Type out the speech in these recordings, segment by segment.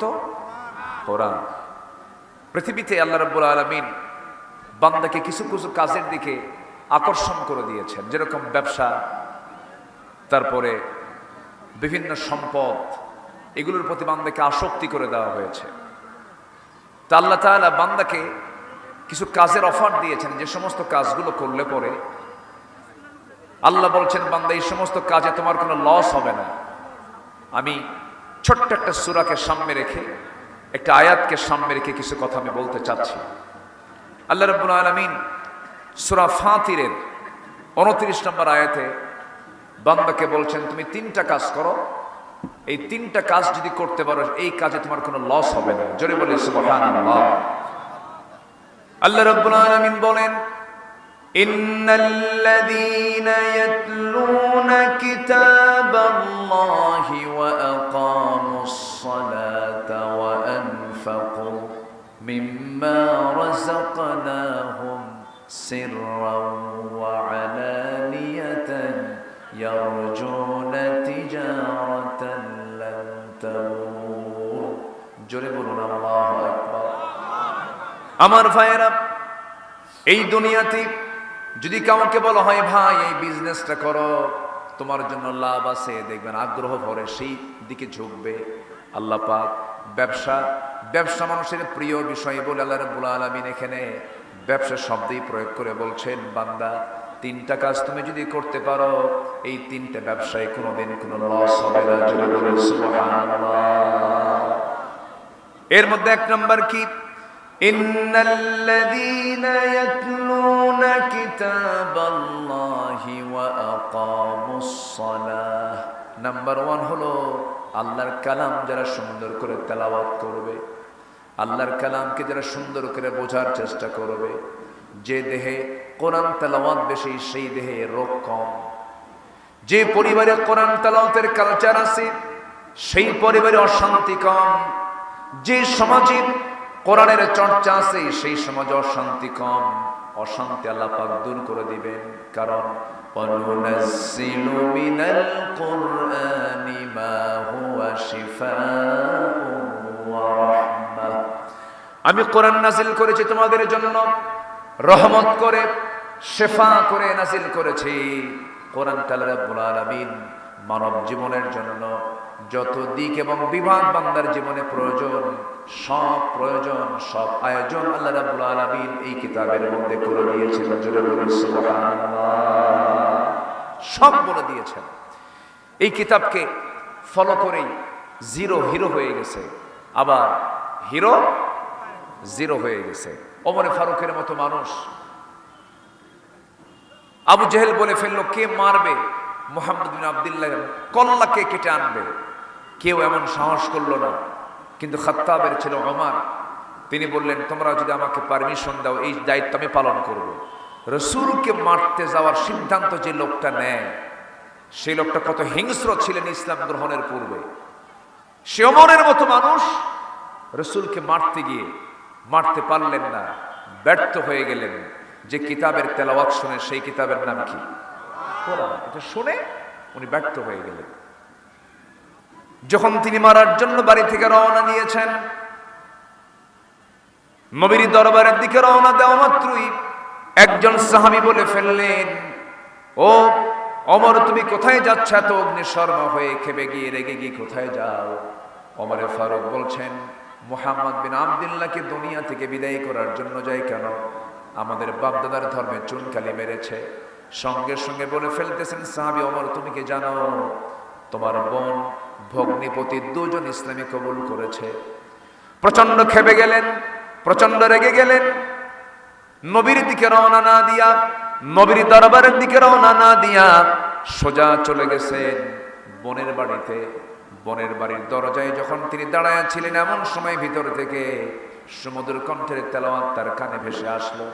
তো কোরআন। পৃথিবীতে আল্লাহ রাব্বুল আলামিন বান্দাকে কিছু কিছু কাজের দিকে আকর্ষণ করে দিয়েছেন, যেরকম ব্যবসা, তারপরে বিভিন্ন সম্পদ, এগুলোর প্রতি বান্দাকে আসক্তি করে দেওয়া হয়েছে। তা আল্লাহ তাআলা বান্দাকে কিছু কাজের অফার দিয়েছেন, যে সমস্ত কাজগুলো করলে পরে আল্লাহ বলছেন, বান্দা এই সমস্ত কাজে তোমার কোনো লস হবে না। আমি ছোট্ট একটা সূরাকে সামনে রেখে, একটা আয়াতকে সামনে রেখে কিছু কথা আমি বলতে চাচ্ছি। আল্লাহ রাব্বুল আলামিন সূরা ফাতিরের 29 নম্বর আয়াতে বান্দাকে বলছেন, তুমি 3টা কাজ করো, এই 3টা কাজ যদি করতে পারো এই কাজে তোমার কোনো লস হবে না। জোরে বলি সুবহানাল্লাহ। আল্লাহ রাব্বুল আলামিন বলেন, ইন্নাল্লাযীনা ইয়াতলুনা কিতাবাল্লাহি ওয়া আকামুস সালাতা ওয়া আনফাকু মিম্মা রাযাকনাহুম সিররান ওয়া আলানিয়াতান ইয়ারজুনা তিজারাতান লান তাবুর। জোরে বলুন আল্লাহু আকবার। আমার ভাইয়েরা, এই দুনিয়াতে যদি কাউকে বলা হয়, ভাই এই বিজনেসটা করো, তোমার জন্য লাভ আছে, দেখবেন আগ্রহ ভরে সেই দিকে ঝুঁকবে। আল্লাহ পাক ব্যবসা মানুষের প্রিয় বিষয় বলে আল্লাহ রাব্বুল আলামিন এখানে ব্যবসা শব্দই প্রয়োগ করে বলছেন, বান্দা 3টা কাজ তুমি যদি করতে পারো, এই 3টে ব্যবসায় কোনোদিন কোনো লস হবে না। জোরে বলুন সুবহানাল্লাহ। এর মধ্যে 1 নম্বর কি? ইন্নাল্লাযীনা ইয়াতলুনা কিতাবাল্লাহি ওয়া আকামুস সালাহ। নাম্বার 1 হলো আল্লাহর কালাম যারা সুন্দর করে তেলাওয়াত করবে, আল্লাহর কালামকে যারা সুন্দর করে বোঝার চেষ্টা করবে। যে দেহে কোরআন তেলাওয়াত বেশি, সেই দেহে রোগ কম। যে পরিবারে কোরআন তেলাওয়াতের কালচার আছে, সেই পরিবারে অশান্তি কম। যে সমাজে কোরআনের চর্চা আছে, সেই সমাজে অশান্তি কম। অশান্তি আল্লাহ পাক দূর করে দিবেন। কারণ ওয়ানুনাজ্জিলু মিনাল কুরআনি মা হুয়া শিফাউন ওয়া রাহমাহ। আমি কোরআন নাযিল করেছি তোমাদের জন্য রহমত করে, শিফা করে নাযিল করেছি। কোরআন আল্লাহ রাব্বুল আলামিন মানব জীবনের জন্য যত দিক এবং বিভাগ বান্দার জীবনে প্রয়োজন, সব আয়োজন আল্লাহ রাব্বুল আলামিন এই কিতাবের মধ্যে করে দিয়েছেন। জোরে বলুন সুবহানাল্লাহ। সব বলে দিয়েছেন। এই কিতাবকে ফলো করেই হিরো হয়ে গেছে, আবার হিরো জিরো হয়ে গেছে। ওমরে ফারুকের মতো মানুষ আবু জেহেল বলে ফেললো, কে মারবে মুহাম্মদ বিন আব্দুল্লাহ, কল্লাকে কেটে আনবে। কেউ এমন সাহস করলো না। কিন্তু খাত্তাবের ছিল ওমর, তিনি বললেন, তোমরা যদি আমাকে পারমিশন দাও, এই দায়িত্ব আমি পালন করব। রাসূলকে মারতে যাওয়ার সিদ্ধান্ত যে লোকটা নেয়, সেই লোকটা কত হিংস্র ছিলেন ইসলাম গ্রহণের পূর্বে। সে ওমরের মতো মানুষ রাসূলকে মারতে গিয়ে মারতে পারলেন না, ব্যর্থ হয়ে গেলেন। যে কিতাবের তেলাওয়াত শুনে, সেই কিতাবের নাম কি? কোরআন। এটা শুনে উনি ব্যর্থ হয়ে গেলেন। যখন তিনি মারার জন্য বাড়ি থেকে রওনা দিয়েছেন, নবীর দরবারের দিকে রওনা দেওয়া মাত্রই একজন সাহাবী বলে ফেললেন, ও ওমর, তুমি কোথায় যাচ্ছ এত অগ্নিশর্মা হয়ে, খেপে গিয়ে রেগে গিয়ে কোথায় যাও? ওমরে ফারুক বলছেন, মুহাম্মদ বিন আব্দুল্লাহকে দুনিয়া থেকে বিদায় করার জন্য যাই। কেন? আমাদের বাপদাদার ধর্মে চুনকালি মেরেছে। সঙ্গে সঙ্গে বলে ফেলতেছেন, সাহাবী ওমর, তুমি কি জানো তোমার বোন ভগ্নিপতি 2 জন ইসলামী কবুল করেছে? প্রচন্ড খেপে গেলেন, প্রচন্ড রেগে গেলেন। নবীর দিকে রওনা না দিয়া, নবীর দরবারের দিকে রওনা না দিয়া সোজা চলে গেছেন বোনের বাড়িতে। বোনের বাড়ির দরজায় যখন তিনি দাঁড়ায় ছিলেন, এমন সময় ভিতর থেকে সমুদ্র কণ্ঠের তেলাওয়াত তার কানে ভেসে আসলো।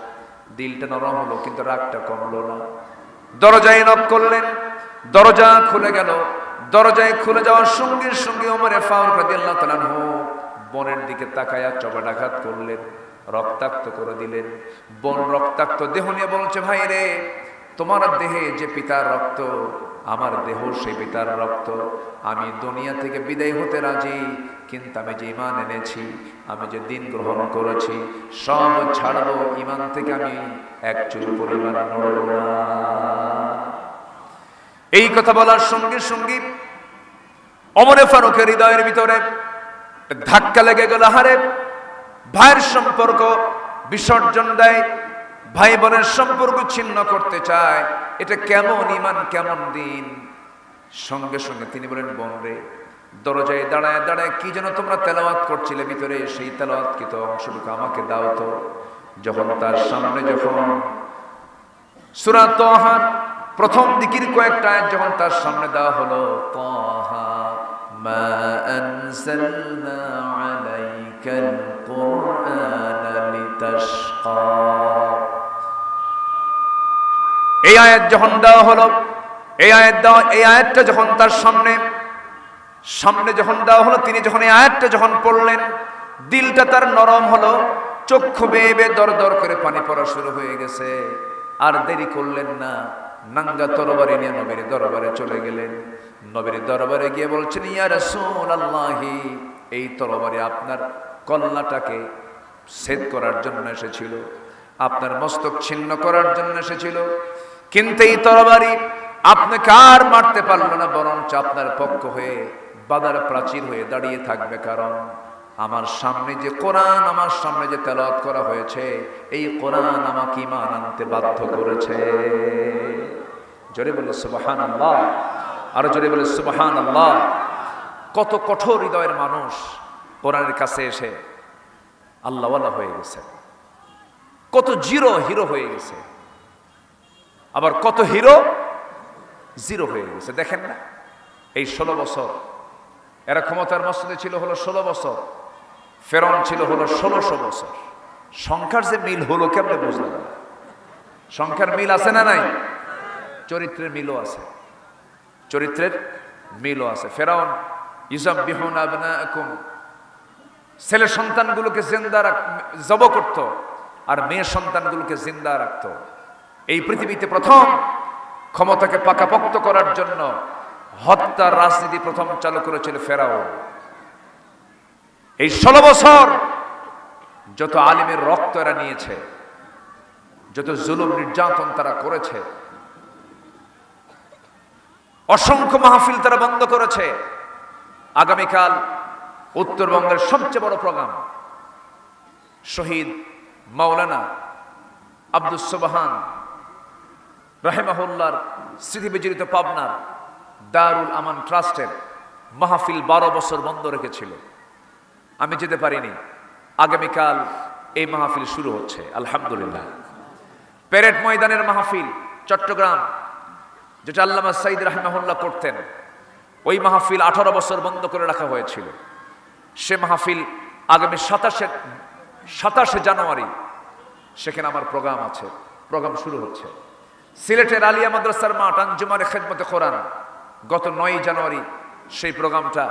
দিলটা নরম হলো, কিন্তু রাগটা কমলো না। দরজায় নক করলেন, দরজা খুলে গেল। দরজায় খুলে যাওয়ার সঙ্গে সঙ্গে ওমরে ফারুক রাদিয়াল্লাহু তাআলা আনহু বোনের দিকে তাকায়া চপাটাঘাত করলেন, রক্তাক্ত করে দিলেন। বোন রক্তাক্ত দেহ নিয়ে বলছে, ভাই রে, তোমার দেহে যে পিতার রক্ত, আমার দেহ সেই পিতার রক্ত। আমি দুনিয়া থেকে বিদায় হতে রাজি, কিন্তু আমি যে ঈমান এনেছি, আমি যে দিন গ্রহণ করেছি, সব ছাড়বো। ঈমান থেকে আমি এক চুল পরিমাণ নড়ব না। এই কথা বলার সঙ্গে সঙ্গে ওমর ফারুকের হৃদয়ের ভিতরে ধাক্কা লেগে গেল। হারে, ভাইয়ের সম্পর্ক বিসর্জন দেয়, ভাই বোনের সম্পর্ক ছিন্ন করতে চায়, এটা কেমন ঈমান, কেমন দিন। সঙ্গে সঙ্গে তিনি বলেন, বোন রে, দরজায় দাঁড়ায় দাঁড়ায় কি যেন তোমরা তেলাওয়াত করছিলে ভিতরে, সেই তেলাওয়াতকৃত অংশটুকু আমাকে দাও তো। যখন তার সামনে সূরা তাহার প্রথম দিকের কয়েকটা আয়াত যখন তার সামনে দেওয়া হলো, তাহা মা আনজালনা আলাইকাল কুরআনা লিতাশকা, এই আয়াত যখন দেওয়া হলো, এই আয়াতটা যখন তার সামনে যখন দেওয়া হলো, তিনি যখন এই আয়াতটা যখন পড়লেন, দিলটা তার নরম হলো, চক্ষু বেয়ে বেয়ে দর দর করে পানি পড়া শুরু হয়ে গেছে। আর দেরি করলেন না, নাঙ্গা তরবারি নিয়ে নবীর দরবারে চলে গেলেন। নবীর দরবারে গিয়ে বলছেন, ইয়া রাসূলুল্লাহি, এই তরবারি আপনার কল্লাটাকে ছেদ করার জন্য এসেছিল, আপনার মস্তক ছিন্ন করার জন্য এসেছিল, কিন্তু এই তরবারি আপনাকে আর মারতে পারল না, বরঞ্চ আপনার পক্ষ হয়ে বাধার প্রাচীর হয়ে দাঁড়িয়ে থাকবে। কারণ আমার সামনে যে কোরআন, আমার সামনে যে তেলাওয়াত করা হয়েছে, এই কোরআন আমাকে ঈমান আনতে বাধ্য করেছে। জোরে বলে সুবহানাল্লাহ, আরো জোরে বলে সুবহানাল্লাহ। কত কঠোর হৃদয়ের মানুষ কোরআনের কাছে এসে আল্লাহওয়ালা হয়ে গেছে, কত হিরো হয়ে গেছে, আবার কত হিরো জিরো হয়ে গেছে। দেখেন না, এই 16 বছর এরা ক্ষমতার মসনদে ছিল হলো 16 বছর, ফেরাউন ছিল হলো 1600 বছর। সংখ্যার যে মিল হলো কেমনে বুঝলাম? সংখ্যার মিল আছে না নাই? চরিত্রের মিলও আছে, চরিত্রের মিলও আছে। ফেরাউন ইউযাব্বিহুনা আবনাআকুম, ছেলে সন্তানগুলোকে জিন্দা জব করত, আর মেয়ে সন্তানগুলোকে জিন্দা রাখত। এই পৃথিবীতে প্রথম ক্ষমতাকে পাকাপোক্ত করার জন্য হত্যার রাজনীতি প্রথম চালু করেছিল ফেরাউন। এই 16 বছর যত আলিমের রক্ত এরা নিয়েছে, যত জুলুম নির্যাতন তারা করেছে, অসংখ্য মাহফিল তারা বন্ধ করেছে। আগামীকাল উত্তরবঙ্গের সবচেয়ে বড় প্রোগ্রাম, শহীদ মাওলানা আব্দুস সুবহান রাহিমাহুল্লাহর স্মৃতি বিজড়িত পাবনার দারুল আমান ট্রাস্টের মাহফিল 12 বছর বন্ধ রেখেছিল। আমি যেতে পারিনি। আগামীকাল এই মাহফিল শুরু হচ্ছে আলহামদুলিল্লাহ। প্যারেড ময়দানের মাহফিল চট্টগ্রাম, যেটা আল্লামা সাঈদ রাহিমাহুল্লাহ করতেন, ওই মাহফিল 18 বছর বন্ধ করে রাখা হয়েছিল। সে মাহফিল আগামী 27 জানুয়ারি সেখানে আমার প্রোগ্রাম আছে, প্রোগ্রাম শুরু হচ্ছে। সিলেটের আলিয়া মাদ্রাসার মাঠ আঞ্জুমানে খেদমতে কোরআন, গত 9 জানুয়ারি সেই প্রোগ্রামটা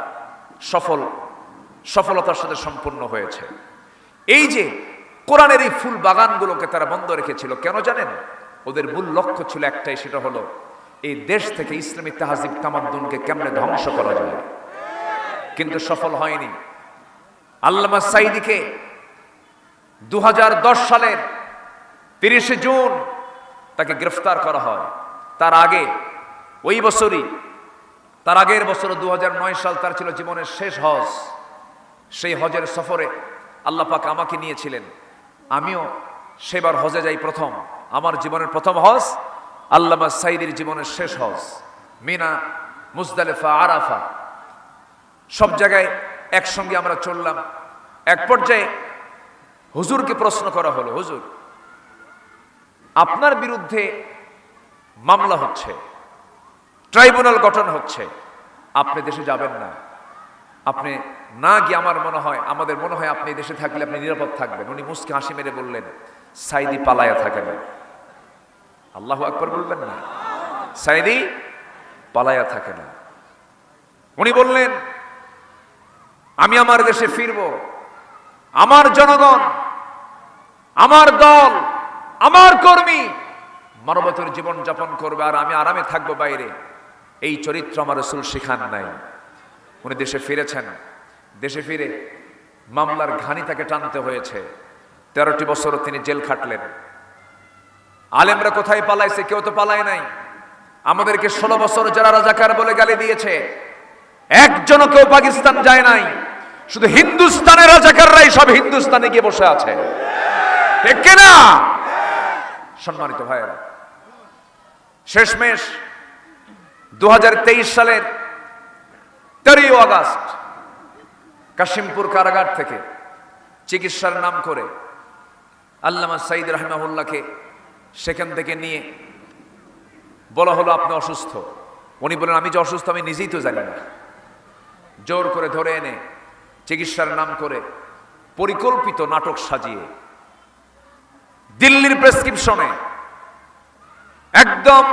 সফলতার সাথে সম্পূর্ণ হয়েছে। এই যে কোরআনের এই ফুল বাগানগুলোকে তারা বন্ধ রেখেছিল, কেন জানেন? ওদের মূল লক্ষ্য ছিল একটাই, সেটা হলো এই দেশ থেকে ইসলামী তাহজিব তামাদ্দুনকে কেমনে ধ্বংস করা যায়, কিন্তু সফল হয়নি। আল্লামা সাঈদীকে 2010 সালের 30 জুন তাকে গ্রেফতার করা হয়। তার আগে ওই বছরই, তার আগের বছর 2009 সাল তার ছিল জীবনের শেষ হজ। সেই হজের সফরে আল্লাহ পাক আমাকে নিয়েছিলেন, আমিও সেবার হজে যাই। প্রথম, আমার জীবনের প্রথম হজ, আল্লামা সাঈদীর জীবনের শেষ হজ। মিনা, মুজদালিফা, আরাফা সব জায়গায় একসঙ্গে আমরা চললাম। এক পর্যায়ে হুজুরকে প্রশ্ন করা হলো, হুজুর আপনার বিরুদ্ধে মামলা হচ্ছে, ট্রাইব্যুনাল গঠন হচ্ছে, আপনি দেশে যাবেন না। আপনি না গিয়ে আমাদের মনে হয় আপনি দেশে থাকলে আপনি নিরাপদ থাকবেন। উনি মুস্কি হাসি মেরে বললেন, সাঈদী পালায়া থাকে না। আল্লাহু আকবার বলবেন না? সাঈদী পালায়া থাকে না। উনি বললেন, আমি আমার দেশে ফিরব, আমার জনগণ, আমার দল, আমার কর্মী মানবতার জীবন যাপন করবে আর আমি আরামে থাকবো বাইরে, এই চরিত্র আমার রাসূল শিখান নাই। উনি দেশে ফিরেছেন, দেশে ফিরে মামলার ঘানি তাকে টানতে হয়েছে। 13টি বছর তিনি জেল খাটলেন। আলেমরা কোথায় পালাইছে? কেউ তো পালায় নাই। আমাদেরকে 16 বছর যারা রাজাকার বলে গালি দিয়েছে, একজনও কেউ পাকিস্তান যায় নাই। শুধু হিন্দুস্তানের রাজাকাররাই সব হিন্দুস্তানে গিয়ে বসে আছে, ঠিক কিনা? সম্মানিত ভাইয়েরা, শেষমেশ 2023 সালের 13 আগস্ট কাশিমপুর কারাগার থেকে চিকিৎসার নাম করে আল্লামা সাঈদ রাহিমাহুল্লাহকে সেখান থেকে নিয়ে বলা হলো আপনি অসুস্থ। উনি বলেন আমি যে অসুস্থ আমি নিজেই তো জানি না। জোর করে ধরে এনে চিকিৎসার নাম করে পরিকল্পিত নাটক সাজিয়ে দিল্লির প্রেসক্রিপশনে একদম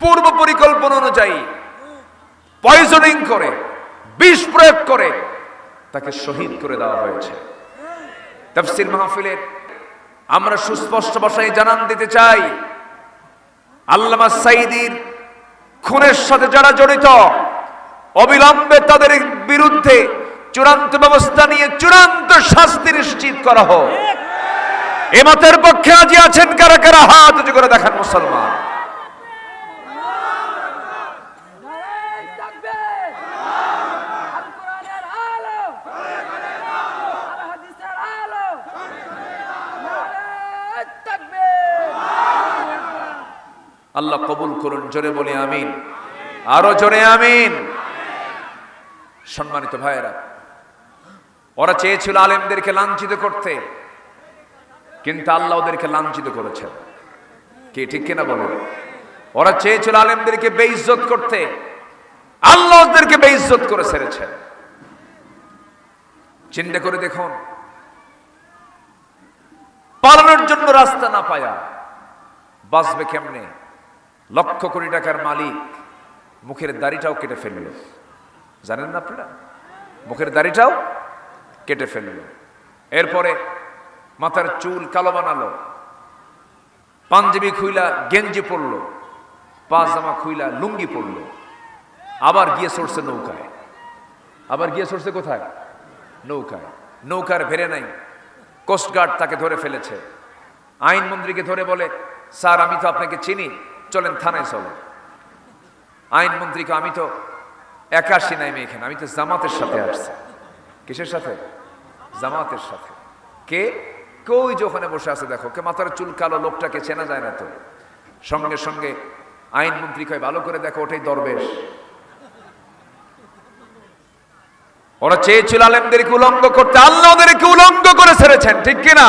পূর্ব পরিকল্পনা অনুযায়ী পয়জনিং করে, বিষ প্রয়োগ করে তাকে শহীদ করে দেওয়া হয়েছে। তাফসীর মাহফিলে আমরা সুস্পষ্ট ভাষায় জানান দিতে চাই, আল্লামা সাঈদীর খুনের সাথে যারা জড়িত অবিলম্বে তাদের বিরুদ্ধে চূড়ান্ত ব্যবস্থা নিয়ে চূড়ান্ত শাস্তি নিশ্চিত করা হোক। এ মতের পক্ষে আজি আছেন কারা কারা? হাত উঁচু করে দেখান মুসলমান। আল্লাহ কবুল করুন, জোরে বলি আমিন, আরো জোরে আমিন। সম্মানিত ভাইয়েরা, ওরা চেয়েছিল আলেমদেরকে লাঞ্ছিত করতে, কিন্তু আল্লাহ ওদেরকে লাঞ্ছিত করেছেন। কি ঠিক কিনা বলেন? ওরা চেয়েছিল আলেমদেরকে বেইজ্জত করতে, আল্লাহ ওদেরকে বেইজ্জত করে ছেড়েছেন। চিন্তা করে দেখুন, পালানোর জন্য রাস্তা না পায়া বাঁচবে কেমনে? লক্ষ কোটি টাকার মালিক মুখের দাড়িটাও কেটে ফেলল। জানেন না আপনারা? মুখের দাড়িটাও কেটে ফেলল। এরপরে মাথার চুল কালো বানালো, পাঞ্জাবি খুইলা গেঞ্জি পরলো, পাজামা খুইলা লুঙ্গি পরলো, আবার গিয়ে চড়ছে নৌকায়। আবার গিয়ে চড়ছে কোথায়? নৌকায়। নৌকার ভেড়ে নাই, কোস্টগার্ড তাকে ধরে ফেলেছে। আইনমন্ত্রীকে ধরে বলে, স্যার আমি তো আপনাকে চিনি, চলেন থানায় চলেন। আইনমন্ত্রীকে, আমি তো একা আসি নাই এখানে, আমি তো জামাতের সাথে আসছি। কিসের সাথে? জামাতের সাথে। কে? কই যে ওখানে বসে আছে দেখো, কে মাথার চুল কালো লোকটাকে চেনা যায় না তো। সঙ্গে সঙ্গে আইনমন্ত্রী কয়, ভালো করে দেখো ওটাই দরবেশ। ওরা চেয়েছিল আলেমদেরকে উলঙ্গ করতে, আল্লাহ ওদেরকে উলঙ্গ করে ছেড়েছেন, ঠিক কিনা?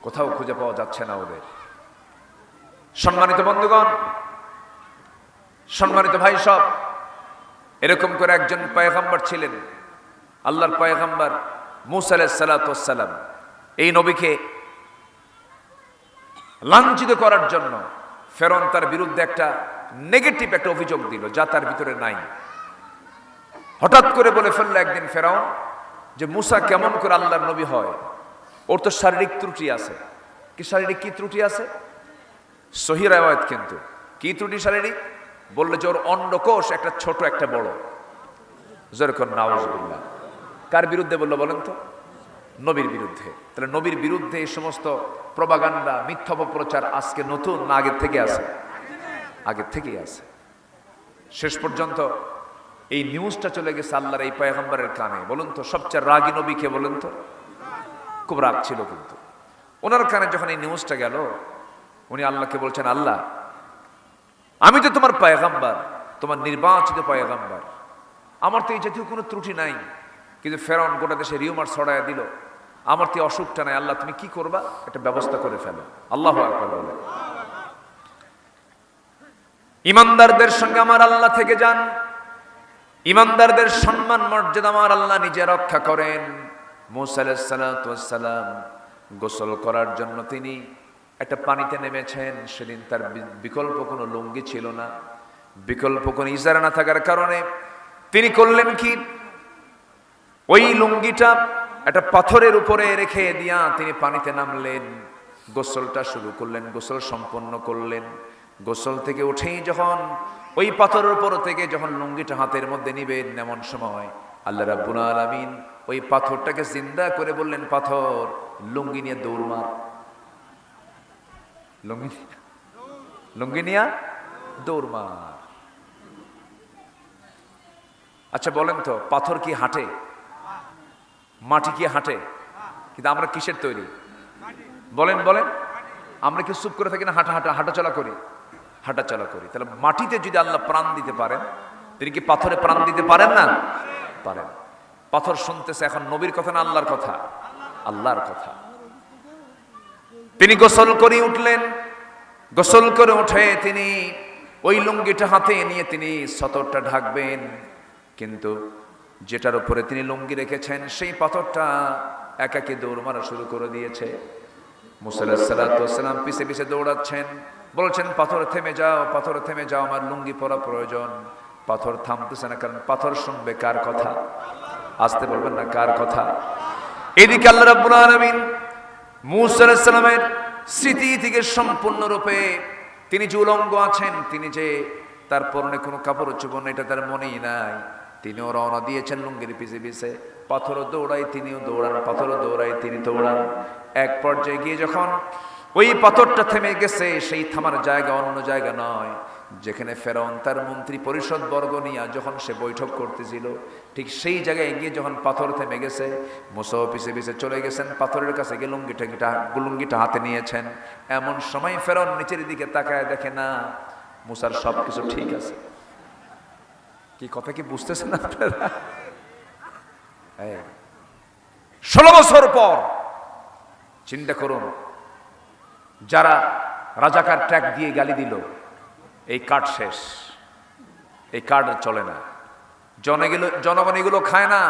কোথাও খুঁজে পাওয়া যাচ্ছে না ওদের। সম্মানিত বন্ধুগণ, সম্মানিত ভাই সব, এরকম করে একজন পয়গম্বর ছিলেন, আল্লাহর পয়গম্বর মূসা আলাইহিস সালাতু ওয়াস সালাম। এই নবীকে লাঞ্ছিত করার জন্য ফেরাউন তার বিরুদ্ধে একটা নেগেটিভ একটা অভিযোগ দিল, যা তার ভিতরে নাই। হঠাৎ করে বলে ফেললো একদিন ফেরাউন যে মূসা কেমন করে আল্লাহর নবী হয়? ওর তো শারীরিক ত্রুটি আছে। কি শারীরিক কি ত্রুটি আছে? সহিহ riwayat, কিন্তু কি ত্রুটি শারীরিক? বললো যে ওর অন্ডকোষ একটা ছোট একটা বড়। যেরকম নাউজুবিল্লাহ। কার বিরুদ্ধে বললো বলেন তো? নবীর বিরুদ্ধে। তাহলে নবীর বিরুদ্ধে এই সমস্ত প্রপাগান্ডা, মিথ্যা অপপ্রচার আজকে নতুন না, আগের থেকে আছে? আগের থেকেই আছে। শেষ পর্যন্ত এই নিউজটা চলে গেছে আল্লাহর এই পয়গম্বরের কানে। বলুন তো সবচেয়ে রাগী নবী কে বলেন তো? খুব রাগ ছিল, কিন্তু ওনার কানে যখন এই নিউজটা গেল, উনি আল্লাহকে বলছেন, আল্লাহ আমি তো তোমার পয়গম্বর, তোমার নির্বাচিত পয়গম্বর, আমার তো এই জাতীয় কোনো ত্রুটি নাই, কিন্তু ফেরাউন গোটা দেশে রিউমার ছড়ায় দিল, আমার তো অসুখটা নাই, আল্লাহ তুমি কি করবা? একটা ব্যবস্থা করে ফেলো। আল্লাহু আকবার বলে। ইমানদারদের সঙ্গে আমার আল্লাহ থেকে যান, ইমানদারদের সম্মান মর্যাদা আমার আল্লাহ নিজে রক্ষা করেন। মূসা আলাইহিস সালাতু ওয়াস সালাম গোসল করার জন্য তিনি একটা পানিতে নেমেছেন। সেদিন তার বিকল্প কোনো লুঙ্গি ছিল না, বিকল্প কোনো ইজারা না থাকার কারণে তিনি করলেন কি, ওই লুঙ্গিটা একটা পাথরের উপরে রেখে দিয়া তিনি পানিতে নামলেন। গোসলটা শুরু করলেন, গোসল সম্পন্ন করলেন। গোসল থেকে উঠেই যখন ওই পাথরের উপর থেকে যখন লুঙ্গিটা হাতের মধ্যে নিবেন, এমন সময় আল্লাহ রাব্বুল আলামিন ওই পাথরটাকে জিন্দা করে বললেন, পাথর লুঙ্গি নিয়ে দৌড় মার। লুঙ্গি নিয়ে দৌড় মার। আচ্ছা বলেন তো, পাথর কি হাঁটে? মাটি কি হাঁটে? কিন্তু আমরা কিসের তৈরি? বলেন বলেন, আমরা কি চুপ করে থাকি না? হাঁটাচলা করি, হাঁটাচলা করি। তাহলে মাটিতে যদি আল্লাহ প্রাণ দিতে পারেন, তিনি কি পাথরে প্রাণ দিতে পারেন না? পারেন। পাথর শুনতেছে এখন নবীর কথা না আল্লাহর কথা? আল্লাহর কথা। তিনি গোসল করে উঠলেন। গোসল করে উঠে তিনি ওই লুঙ্গিটা হাতে নিয়ে তিনি সতরটা ঢাকবেন, কিন্তু যেটার উপরে তিনি লুঙ্গি রেখেছেন সেই পাথরটা একাকি দৌড় মারা শুরু করে দিয়েছে। মুসা আলাইহিস সালাতু ওয়াস সালাম পিছে পিছে দৌড়াচ্ছেন, বলছেন, পাথর থেমে যাও, পাথর থেমে যাও, আমার লুঙ্গি পরা প্রয়োজন। পাথর থামতেছে না, কারণ পাথর শুনবে কার কথা? আসতে বলবেন না, কার কথা? এদিকে আল্লাহ রাব্বুল আলামিন মুসা আলাইহিস সালামের স্মৃতি থেকে সম্পূর্ণরূপে তিনি যে উলঙ্গ আছেন, তিনি যে তার পরনে কোনো কাপড় চোপড় এটা তার মনেই নাই। তিনিও রওনা দিয়েছেন লুঙ্গির পিছে পিছে। পাথরও দৌড়ায়, তিনিও দৌড়ান, পাথরও দৌড়ায়, তিনি দৌড়ান। এক পর্যায়ে গিয়ে যখন ওই পাথরটা থেমে গেছে, সেই থামার জায়গা অন্য জায়গা নয়, যেখানে ফেরাউন তার মন্ত্রী পরিষদ বর্গ নিয়ে যখন সে বৈঠক করতেছিল, ঠিক সেই জায়গায় গিয়ে যখন পাথর থেমে গেছে, মুসাও পিছে পিছে চলে গেছেন, পাথরের কাছে গিয়ে লুঙ্গিটা হাতে নিয়েছেন। এমন সময় ফেরাউন নিচের দিকে তাকায়, দেখে না মুসার সবকিছু ঠিক আছে। কি কথা কি বুঝতেছেন আপনারা? 16 বছর পর চিন্তা করুন, যারা রাজাকার ট্যাগ দিয়ে গালি দিল, এই কার্ড শেষ, এই কার্ড চলে না, জনগণ এগুলো খায় না,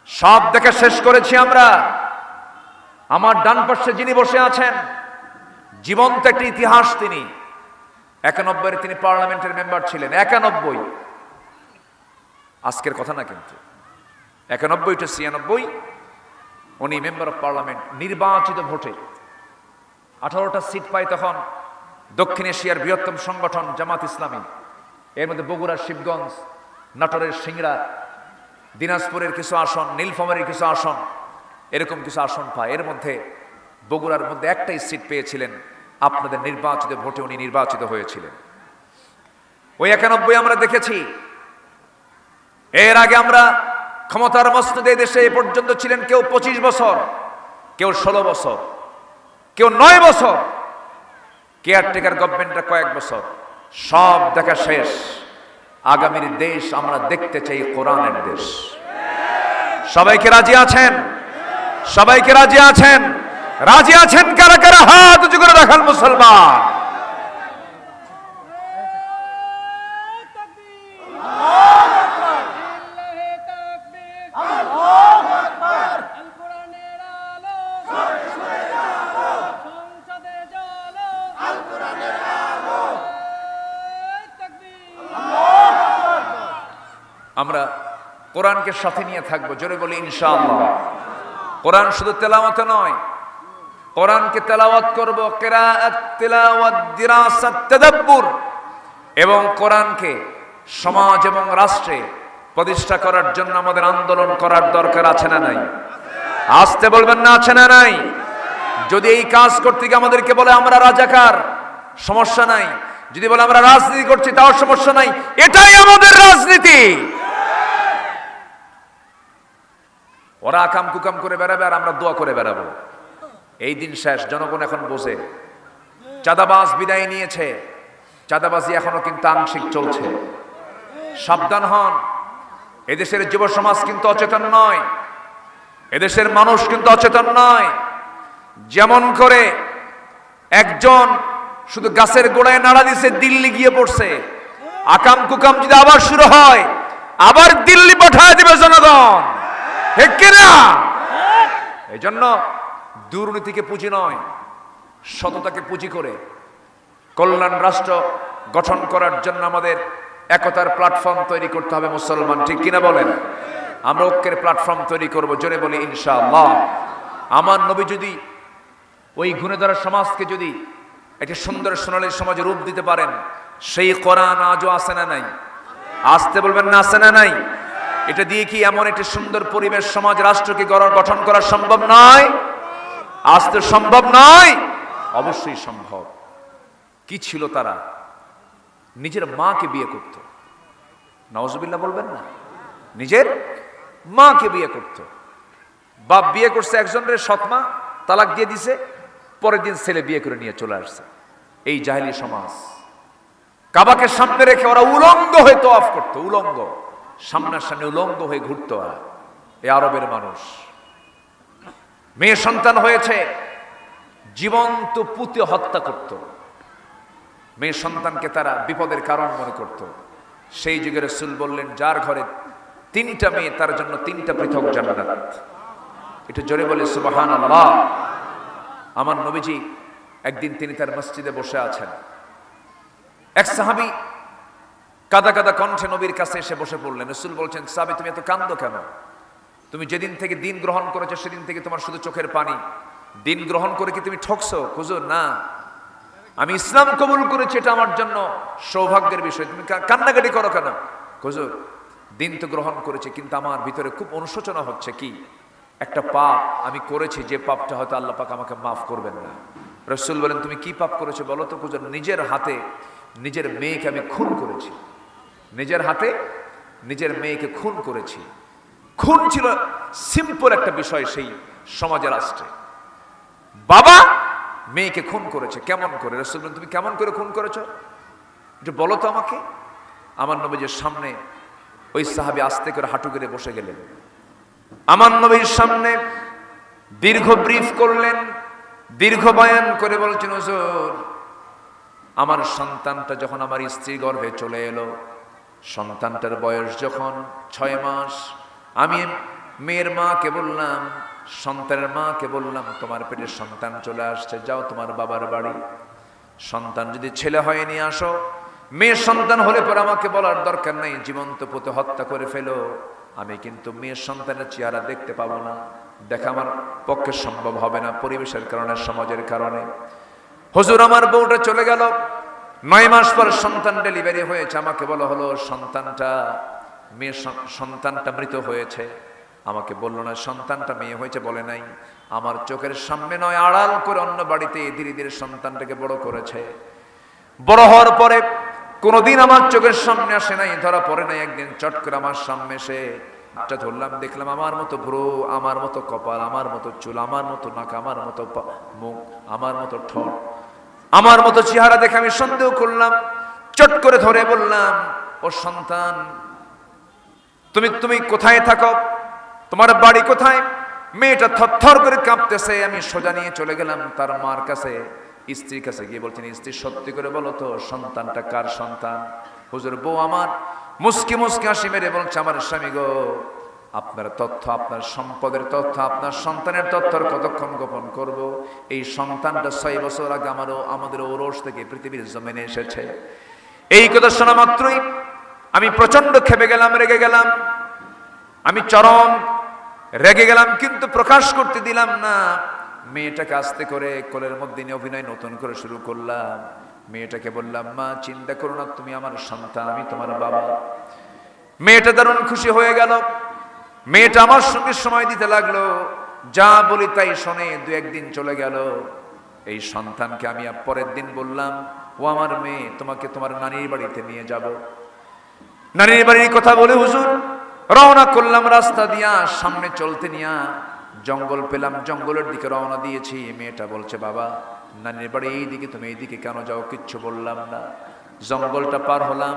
সব দেখে শেষ করেছি আমরা। আমার ডান পাশে যিনি বসে আছেন, জীবন্ত একটি ইতিহাস। তিনি 91 তিনি পার্লামেন্টের মেম্বার ছিলেন। 91, আজকের কথা না কিন্তু, 91 to 96 উনি মেম্বার অফ পার্লামেন্ট, নির্বাচিত ভোটে 18টা সিট পায় তখন দক্ষিণ এশিয়ার বৃহত্তম সংগঠন জামাত ইসলামী। এর মধ্যে বগুড়ার শিবগঞ্জ, নাটোরের সিংড়া, দিনাজপুরের কিছু আসন, নীলফামারীর কিছু আসন, এরকম কিছু আসন পায়। এর মধ্যে বগুড়ার মধ্যে একটাই সিট পেয়েছিলেন, আপনাদের নির্বাচিত ভোটে উনি নির্বাচিত হয়েছিলেন। ওই 91 আমরা দেখেছি। এর আগে আমরা ক্ষমতার মসনদে দেশে এ পর্যন্ত ছিলেন কেউ 25 বছর, কেউ 16 বছর, কেউ 9 বছর, কেয়ারটেকার গভর্নমেন্টটা কয়েক বছর। সব দেখা শেষ। আগামীর দেশ আমরা দেখতে চাই কোরআনের দেশ। সবাইকে রাজি আছেন? সবাইকে রাজি আছেন? রাজি আছেন কারা কারা? হাত উঁচু করে দেখান মুসলমান। আমরা কোরআনকে সাথে নিয়ে থাকবো, জোরে বলি ইনশাআল্লাহ। কোরআন শুধু তেলাওয়াত নয়, কোরআনকে তেলাওয়াত করব, কিরাআত, তিলাওয়াত, দিরাসাত, তাদাব্বুর, এবং কোরআনকে সমাজ এবং রাষ্ট্রে প্রতিষ্ঠা করার জন্য আমাদের আন্দোলন করার দরকার আছে না নাই? আসতে বলবেন না, আছে না নাই? যদি এই কাজ করতে গিয়ে আমাদেরকে বলে আমরা রাজাকার, সমস্যা নাই। যদি বলে আমরা রাজনীতি করছি, তাও সমস্যা নাই। এটাই আমাদের রাজনীতি। ওরা আকাম কুকাম করে বেড়াবে আর আমরা দোয়া করে বেড়াবো। এই দিন শেষ। জনগণ এখন বোঝে চাঁদাবাজ বিদায় নিয়েছে, চাঁদাবাজি এখনো কিন্তু আংশিক চলছে। সাবধান হন। এদেশের যুব সমাজ কিন্তু অচেতন নয়, এদেশের মানুষ কিন্তু অচেতন নয়। যেমন করে একজন শুধু গাছের গোড়ায় নাড়া দিছে, দিল্লি গিয়ে পড়ছে, আকাম কুকাম যদি আবার শুরু হয়, আবার দিল্লি পাঠায় দিবে জনগণ। ঠিক কিনা? এই জন্য দুর্নীতিকে পুঁজি নয়, সততাকে পুঁজি করে কল্যাণ রাষ্ট্র গঠন করার জন্য আমাদের একতার প্ল্যাটফর্ম তৈরি করতে হবে মুসলমান। ঠিক কিনা বলেন? আমরা ঐক্যের প্ল্যাটফর্ম তৈরি করব, জোরে বলি ইনশাআল্লাহ। আমার নবী যদি ওই ঘুণে ধরা সমাজকে যদি একটি সুন্দর সোনালী সমাজে রূপ দিতে পারেন, সেই কোরআন আজও আছে না নাই? আসতে বলবেন না, আছে না নাই? এটা দিয়ে কি এমন একটি সুন্দর পরিবেশ, সমাজ, রাষ্ট্রকে গঠন করা সম্ভব নয়? আসতে সম্ভব নয়? অবশ্যই সম্ভব। কি ছিল তারা? নিজের মাকে বিয়ে করত। নাউজুবিল্লাহ বলবেন না? নিজের মাকে বিয়ে করত। বাপ বিয়ে করছে একজনের, সৎমা তালাক দিয়ে দিছে, পরের দিন ছেলে বিয়ে করে নিয়ে চলে আসছে। এই জাহেলি সমাজ। কাবাকে সামনে রেখে ওরা উলঙ্গ হয়ে তওয়াফ করতো, উলঙ্গ, সামনাসামনি উলঙ্গ হয়ে ঘুরতো। এই আরবের মানুষ। মেয়ে সন্তান হয়েছে, জীবন্ত পুঁতে হত্যা করত। মেয়ে সন্তানকে তারা বিপদের কারণ মনে করত। সেই যুগে রাসূল বললেন, যার ঘরে 3টা মেয়ে তার জন্য 3টা পৃথক জান্নাত। এটা জোরে বলে সুবহানাল্লাহ। আমার নবীজি একদিন তিনি তার মসজিদে বসে আছেন। এক সাহাবী কাদা কাদা কণ্ঠে নবীর কাছে এসে বসে পড়লেন। রাসূল বলছেন, সাহাবী তুমি এত কাঁদো কেন? তুমি যেদিন থেকে দিন গ্রহণ করেছো সেদিন থেকে তোমার শুধু চোখের পানি। দিন গ্রহণ করে কি তুমি ঠকছো? হুজুর না, আমি ইসলাম কবুল করেছি, এটা আমার জন্য সৌভাগ্যের বিষয়। তুমি কান্নাকাটি করো কেন? হুজুর দিন তো গ্রহণ করেছি, কিন্তু আমার ভিতরে খুব অনুশোচনা হচ্ছে। কি? একটা পাপ আমি করেছি, যে পাপটা হয়তো আল্লাহ পাক আমাকে মাফ করবেন না। রাসূল বলেন, তুমি কি পাপ করেছো বলো তো? হুজুর নিজের হাতে নিজের মেয়েকে আমি খুন করেছি। নিজের হাতে নিজের মেয়েকে খুন করেছি। খুন ছিল সিম্পল একটা বিষয় সেই সমাজে, রাষ্ট্রে। বাবা মেয়েকে খুন করেছে, কেমন করে? রাসূল বলেন, তুমি কেমন করে খুন করেছো একটু বলো তো আমাকে। আমার নবীর সামনে ওই সাহাবী আস্তে করে হাঁটু গেড়ে বসে গেলেন। আমার নবীর সামনে দীর্ঘ ব্রিফ করলেন, দীর্ঘ বয়ান করে বলছেন, হুজুর আমার সন্তানটা যখন আমার স্ত্রী গর্ভে চলে এলো, সন্তানটার বয়স যখন 6 মাস, আমি মেয়ের মাকে বললাম, সন্তানের মাকে বললাম, তোমার পেটে সন্তান চলে আসছে, যাও তোমার বাবার বাড়ি। সন্তান যদি ছেলে হয় নিয়ে আসো, মেয়ের সন্তান হলে পর আমাকে বলার দরকার নেই, জীবন্ত পুঁতে হত্যা করে ফেলো। আমি কিন্তু মেয়ের সন্তানের চেহারা দেখতে পাবো না, দেখা আমার পক্ষে সম্ভব হবে না, পরিবেশের কারণে, সমাজের কারণে। হুজুর আমার বউটা চলে গেল, 9 মাস পর সন্তান ডেলিভারি হয়েছে। আমাকে বলা হলো সন্তানটা মেয়ে, সন্তানটা মৃত হয়েছে। আমাকে বললো না সন্তানটা মেয়ে হয়েছে, বলে নাই। আমার চোখের সামনে নয়, আড়াল করে অন্য বাড়িতে ধীরে ধীরে সন্তানটাকে বড় করেছে। বড় হওয়ার পরে কোনোদিন আমার চোখের সামনে আসে নাই, ধরা পড়ে নাই। একদিন চট করে আমার সামনে এসে হাতটা ধরলাম, দেখলাম আমার মতো ভ্রু, আমার মতো কপাল, আমার মতো চুল, আমার মতো নাক, আমার মতো মুখ, আমার মতো ঠোঁট, আমার মতো চেহারা দেখে আমি সন্দেহ করলাম। চট করে ধরে বললাম, ও সন্তান, তুমি কোথায় থাকো? তোমার বাড়ি কোথায়? মেয়েটা থরথর করে কাঁপতেছে। আমি সোজা নিয়ে চলে গেলাম তার মার কাছে, স্ত্রীর কাছে গিয়ে বলছেন, স্ত্রী সত্যি করে বলো তো সন্তানটা কার সন্তান? হুজুর বউ আমার মুস্কি মুস্কি হাসি মেরে বলছে, আমার স্বামী গো, আপনার তথ্য, আপনার সম্পদের তথ্য, আপনার সন্তানের তথ্য কতক্ষণ গোপন করব? এই সন্তানটা 6 বছর আগে আমাদের ওরস থেকে পৃথিবীর জমিনে এসেছে। এই কথা শোনা মাত্রই আমি প্রচন্ড ক্ষেপে গেলাম, রেগে গেলাম। আমি চরম রেগে গেলাম, কিন্তু প্রকাশ করতে দিলাম না। মেয়েটাকে আস্তে করে কোলের মধ্যে নিয়ে অভিনয় নতুন করে শুরু করলাম। মেয়েটাকে বললাম, মা চিন্তা করো না, তুমি আমার সন্তান, আমি তোমার বাবা। মেয়েটা দারুণ খুশি হয়ে গেল। মেয়েটা আমার সঙ্গে সময় দিতে লাগলো, যা বলি তাই শোনে। 2-1 দিন চলে গেল। এই সন্তানকে আমি পরের দিন বললাম, ও আমার মেয়ে, তোমাকে তোমার নানির বাড়িতে নিয়ে যাব। নানির বাড়ির কথা বলে হুজুর রওনা করলাম রাস্তা দিয়া। সামনে চলতে নিয়া জঙ্গল পেলাম, জঙ্গলের দিকে রওনা দিয়েছি। মেয়েটা বলছে, বাবা নানির বাড়ি এই দিকে, তুমি এই দিকে কেন যাও? কিচ্ছু বললাম না। জঙ্গলটা পার হলাম,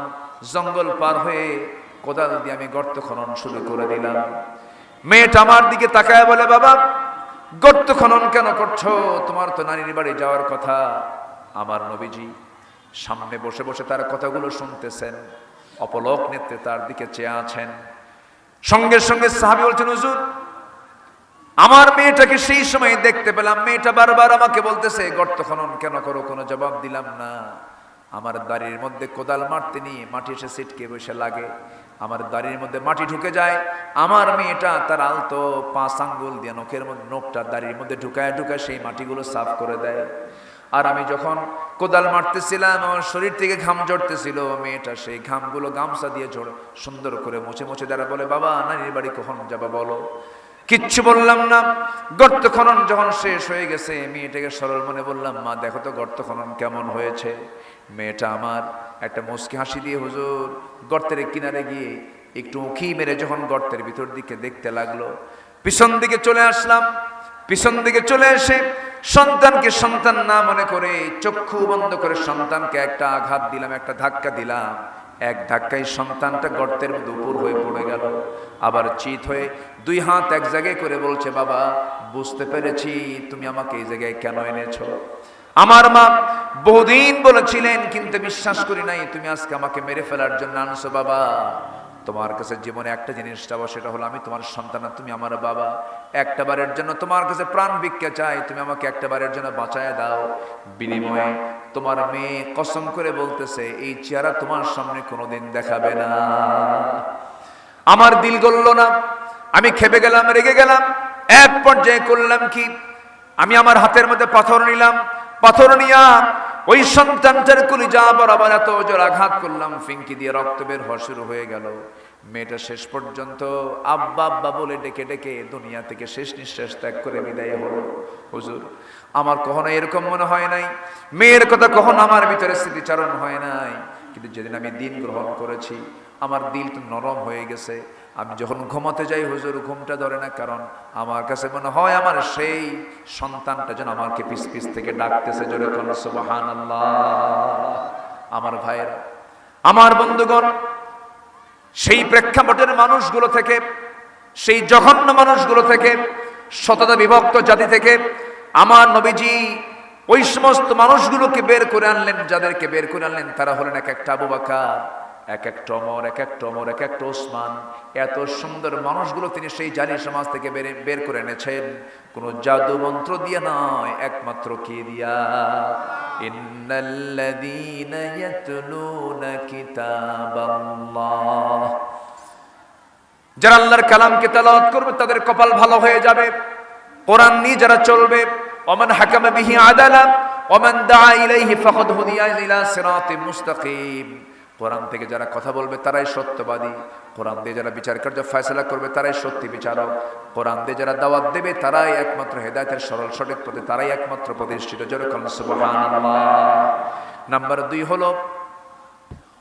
জঙ্গল পার হয়ে কোদাল দিয়ে আমি গর্ত খনন শুরু করে দিলাম। মেয়েটা আমার দিকে তাকায় বলে, বাবা গর্ত খনন কেন করছো? তোমার তো নানির বাড়ি যাওয়ার কথা। আমার নবীজি সামনে বসে বসে তার কথাগুলো শুনতেছেন, অপলক নেত্রে তার দিকে চেয়ে আছেন। সঙ্গে সঙ্গে সাহাবী বলছেন, হুজুর আমার মেয়েটাকে সেই সময় দেখতে পেলাম। মেয়েটা বারবার আমাকে বলতেছে, গর্ত খনন কেন করো? কোনো জবাব দিলাম না। আমার দাড়ির মধ্যে কোদাল মারতে নিয়ে মাটি এসে ছিটকে বসে লাগে। আমার দাড়ির মধ্যে মাটি ঢুকে যায়। আমার মেয়েটা তার আলতো 5 আঙ্গুল দিয়ে নখের মধ্যে নখটা দাড়ির মধ্যে ঢুকায় ঢুকায় সেই মাটিগুলো সাফ করে দেয়। আর আমি যখন কোদাল মারতেছিলাম আমার শরীর থেকে ঘাম ঝরতেছিল, মেয়েটা সেই ঘামগুলো গামছা দিয়ে সুন্দর করে মুছে মুছে দ্বারা বলে, বাবা নানির বাড়ি কখন যাবা বলো। কিচ্ছু বললাম না। গর্ত খনন যখন শেষ হয়ে গেছে, মেয়েটাকে সরল মনে বললাম, মা দেখো তো গর্ত খনন কেমন হয়েছে। মেয়েটা আমার একটা মুচকি হাসি দিয়ে হুজুর গর্তের কিনারে গিয়ে একটু উঁকি মেরে যখন গর্তের ভিতর দিকে দেখতে লাগলো, পিছন দিকে চলে আসলাম। পিছন দিকে চলে এসে সন্তানকে সন্তান না মনে করে চক্ষু বন্ধ করে সন্তানকে একটা আঘাত দিলাম, একটা ধাক্কা দিলাম। এক ধাক্কায় সন্তানটা গর্তের মধ্যে উপর হয়ে পড়ে গেল। আবার চিত হয়ে 2 হাত এক জায়গায় করে বলছে, বাবা বুঝতে পেরেছি তুমি আমাকে এই জায়গায় কেন এনেছো। আমার মা বহুদিন বলেছিলেন কিন্তু বিশ্বাস করি নাই, তুমি আজকে আমাকে মেরে ফেলার জন্য আনছো বাবা। তোমার কাছে জীবনে একটা জিনিস চাবো, সেটা হলো আমি তোমার সন্তান আর তুমি আমার বাবা। একটা বারের জন্য তোমার কাছে প্রাণ ভিক্ষা চাই, তুমি আমাকে একটা বারের জন্য বাঁচায় দাও। বিনিময়ে তোমার মেয়ে কসম করে বলতেছে এই চেহারা তোমার সামনে কোনোদিন দেখাবে না। আমার দিল গলল না, আমি খেপে গেলাম, রেগে গেলাম। এক পর্যায়ে করলাম কি, আমি আমার হাতের মধ্যে পাথর নিলাম। পাথর নিয়া ওই সন্তানটার কলিজা বরাবর এত জোর আঘাত করলাম, ফিঙ্কি দিয়ে রক্ত বের হওয়া শুরু হয়ে গেল। মেয়েটা শেষ পর্যন্ত আব্বা আব্বা বলে ডেকে ডেকে দুনিয়া থেকে শেষ নিঃশ্বাস ত্যাগ করে বিদায় হলো। হুজুর আমার কখনো এরকম মনে হয় নাই, মেয়ের কথা কখনো আমার ভিতরে স্মৃতিচারণ হয় নাই, কিন্তু যেদিন আমি দিন গ্রহণ করেছি আমার দিল তো নরম হয়ে গেছে। আমি যখন ঘুমাতে যাই হুজুর ঘুমটা ধরে না, কারণ আমার কাছে মনে হয় আমার সেই সন্তানটা যেন আমাকে পিছ পিছ থেকে ডাকতেছে, জোরে কোন সুবহানাল্লাহ। আমার ভাইয়েরা, আমার বন্ধুগণ, সেই প্রেক্ষাপটের মানুষগুলো থেকে, সেই জঘন্য মানুষগুলো থেকে, শততা বিভক্ত জাতি থেকে আমার নবীজি ওই সমস্ত মানুষগুলোকে বের করে আনলেন। যাদেরকে বের করে আনলেন তারা হলেন এক একটা আবু বকর, এক একটা ওমর, এক একটা ওমর, এক একটা ওসমান। এত সুন্দর মানুষগুলো তিনি সেই জালি সমাজ থেকে বের করে এনেছেন কোনো জাদু মন্ত্র দিয়ে নয়, একমাত্র কি দিয়া, ইন্নাল্লাযীনা ইয়াতলুনা কিতাবাল্লাহ। যারা আল্লাহর কালামকে তেলাওয়াত করবে তাদের কপাল ভালো হয়ে যাবে। কোরআন নিয়ে যারা চলবে, ওমান হাকামা বিহি আদালা ওমান দাআ ইলাইহি ফাকাদ হুদিয়া ইলা সিরাতিম মুস্তাকিম। কোরআন থেকে যারা কথা বলবে তারাই সত্যবাদী, কোরআন দিয়ে যারা বিচার কার্য ফয়সালা করবে তারাই সত্যি বিচারক, কোরআন দিয়ে যারা দাওয়াত দেবে তারাই একমাত্র হেদায়েতের সরল সঠিক পথে, তারাই একমাত্র প্রতিষ্ঠিত, যেরকম সুবহানাল্লাহ। নাম্বার 2 হলো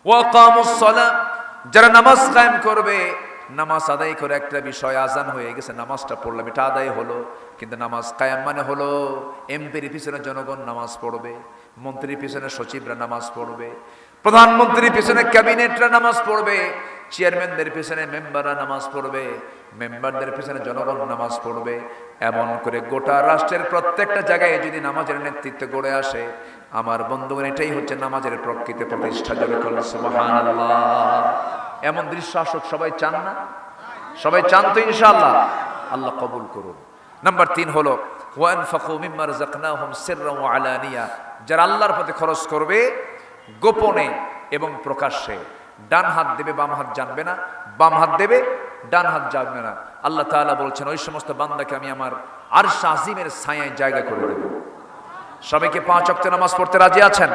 ওয়াকামুস সালাহ, যারা নামাজ কায়েম করবে। নামাজ আদায় করে একটা বিষয়, আজান হয়ে গেছে নামাজটা পড়লাম, এটা আদায় হলো, কিন্তু নামাজ কায়েম মানে হলো এমপির পিছনে জনগণ নামাজ পড়বে, মন্ত্রীর পিছনে সচিবরা নামাজ পড়বে, প্রধানমন্ত্রীর পিছনে ক্যাবিনেটরা নামাজ পড়বে, চেয়ারম্যানদের পিছনে মেম্বাররা নামাজ পড়বে, মেম্বারদের পিছনে জনগণ নামাজ পড়বে। এমন করে গোটা রাষ্ট্রের প্রত্যেকটা জায়গায় যদি নামাজের নেতৃত্ব গড়ে আসে, আমার বন্ধুগণ এটাই হচ্ছে নামাজের প্রকৃত প্রতিষ্ঠা, যেরকম সুবহানাল্লাহ। এমন দৃশ্য আসুক, সবাই চান না? সবাই চান তো ইনশাআল্লাহ? আল্লাহ কবুল করুন। নাম্বার 3 হলো ওয়ানফাকু মিম্মা রাযাকনাহুম সিররান ওয়া আলানিয়া, যারা আল্লাহর পথে খরচ করবে গোপনে এবং প্রকাশ্যে। ডান হাত দেবে বাম হাত জানবে না, বাম হাত দেবে ডান হাত জানবে না। আল্লাহ তাআলা বলছেন ওই সমস্ত বান্দাকে আমি আমার আরশ আজিমের ছায়ায় জায়গা করে দেব। সবাইকে 5 ওয়াক্ত নামাজ পড়তে রাজি আছেন?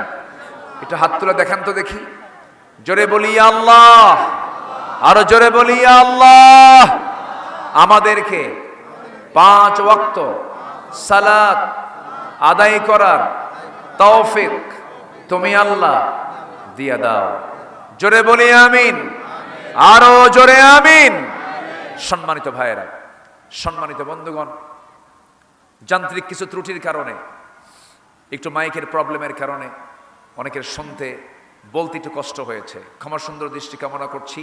এটা হাত তুলে দেখান তো দেখি। জোরে বলি ইয়া আল্লাহ, আরো জোরে বলি ইয়া আল্লাহ। আমাদেরকে 5 ওয়াক্ত সালাত আদায় করার তৌফিক তুমি আল্লাহ দিয়া দাও। জোরে বলি আমিন, আরো জোরে আমিন। সম্মানিত ভাইয়েরা, সম্মানিত বন্ধুগণ, যান্ত্রিক কিছু ত্রুটির কারণে, একটু মাইকের প্রবলেমের কারণে অনেকের শুনতে বলতে একটু কষ্ট হয়েছে, ক্ষমা সুন্দর দৃষ্টি কামনা করছি।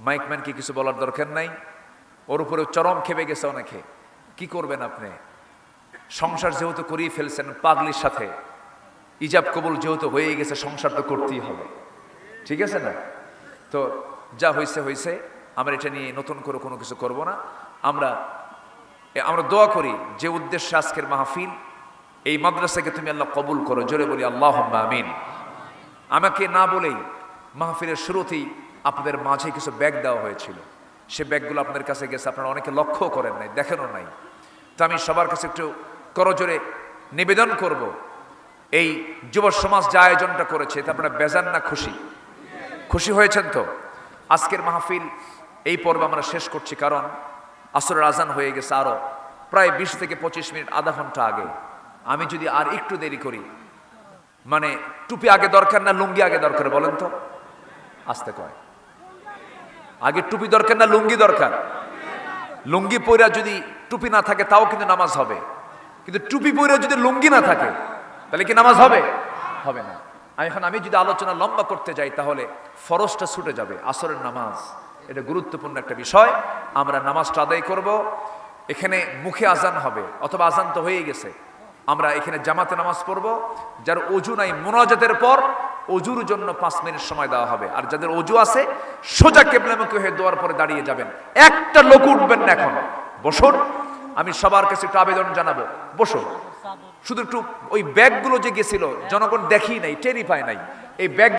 মাইকম্যানকে কিছু বলার দরকার নাই, ওর উপরে চরম খেপে গেছে অনেকে। কি করবেন আপনি? সংসার যেহেতু করিয়ে ফেলছেন পাগলির সাথে, ইজাব কবুল যেহেতু হয়ে গেছে, সংসার তো করতেই হবে, ঠিক আছে না? তো যা হয়েছে হয়েছে, আমরা এটা নিয়ে নতুন করে কোনো কিছু করব না। আমরা দোয়া করি যে উদ্দেশ্যে আজকের মাহফিল, এই মাদ্রাসাকে তুমি আল্লাহ কবুল করো। জোরে বলি আল্লাহুম্মা আমিন। আমাকে না বলেই মাহফিলের শুরুতেই আপনাদের মাঝে কিছু ব্যাগ দেওয়া হয়েছিল, সে ব্যাগগুলো আপনাদের কাছে গেছে, আপনারা অনেকে লক্ষ্য করেন নাই, দেখেনও নাই। তো আমি সবার কাছে একটু করজোরে নিবেদন করব, এই যুব সমাজ যে আয়োজনটা করেছে এতে আপনারা বেজান না খুশি? খুশি হয়েছেন তো? আজকের মাহফিল এই পর্ব আমরা শেষ করছি, কারণ আসরের আজান হয়ে গেছে আরো প্রায় 20 থেকে 25 মিনিট, আধা ঘন্টা আগে। আমি যদি আর একটু দেরি করি, মানে টুপি আগে দরকার না লুঙ্গি আগে দরকার বলেন তো? আসতে কয়, আগে টুপি দরকার না লুঙ্গি দরকার? লুঙ্গি পইরা যদি টুপি না থাকে তাও কিন্তু নামাজ হবে, কিন্তু টুপি পইরা যদি লুঙ্গি না থাকে তাহলে কি নামাজ হবে? হবে না। আমি যদি আলোচনা লম্বা করতে যাই তাহলে ফরজটা ছুটে যাবে। আসরের নামাজ এটা গুরুত্বপূর্ণ একটা বিষয়। আমরা নামাজটা আদায় করব, এখানে মুখে আজান হবে অথবা আজান তো হয়ে গেছে, আমরা এখানে জামাতে নামাজ পড়ব। যার অজু নাই মুনাজাতের পর অজুর জন্য 5 মিনিট সময় দেওয়া হবে, আর যাদের অজু আছে সোজা কিবলামুখী হয়ে দোয়ার পরে দাঁড়িয়ে যাবেন। একটা লোক উঠবেন না, এখন বসুন। আমি সবার কাছে একটু আবেদন জানাবো, বসুন। শুধু একটু ওই ব্যাগগুলো যে গেছিল জনগণ দেখি নাই, টেরি পায় নাই, এই ব্যাগ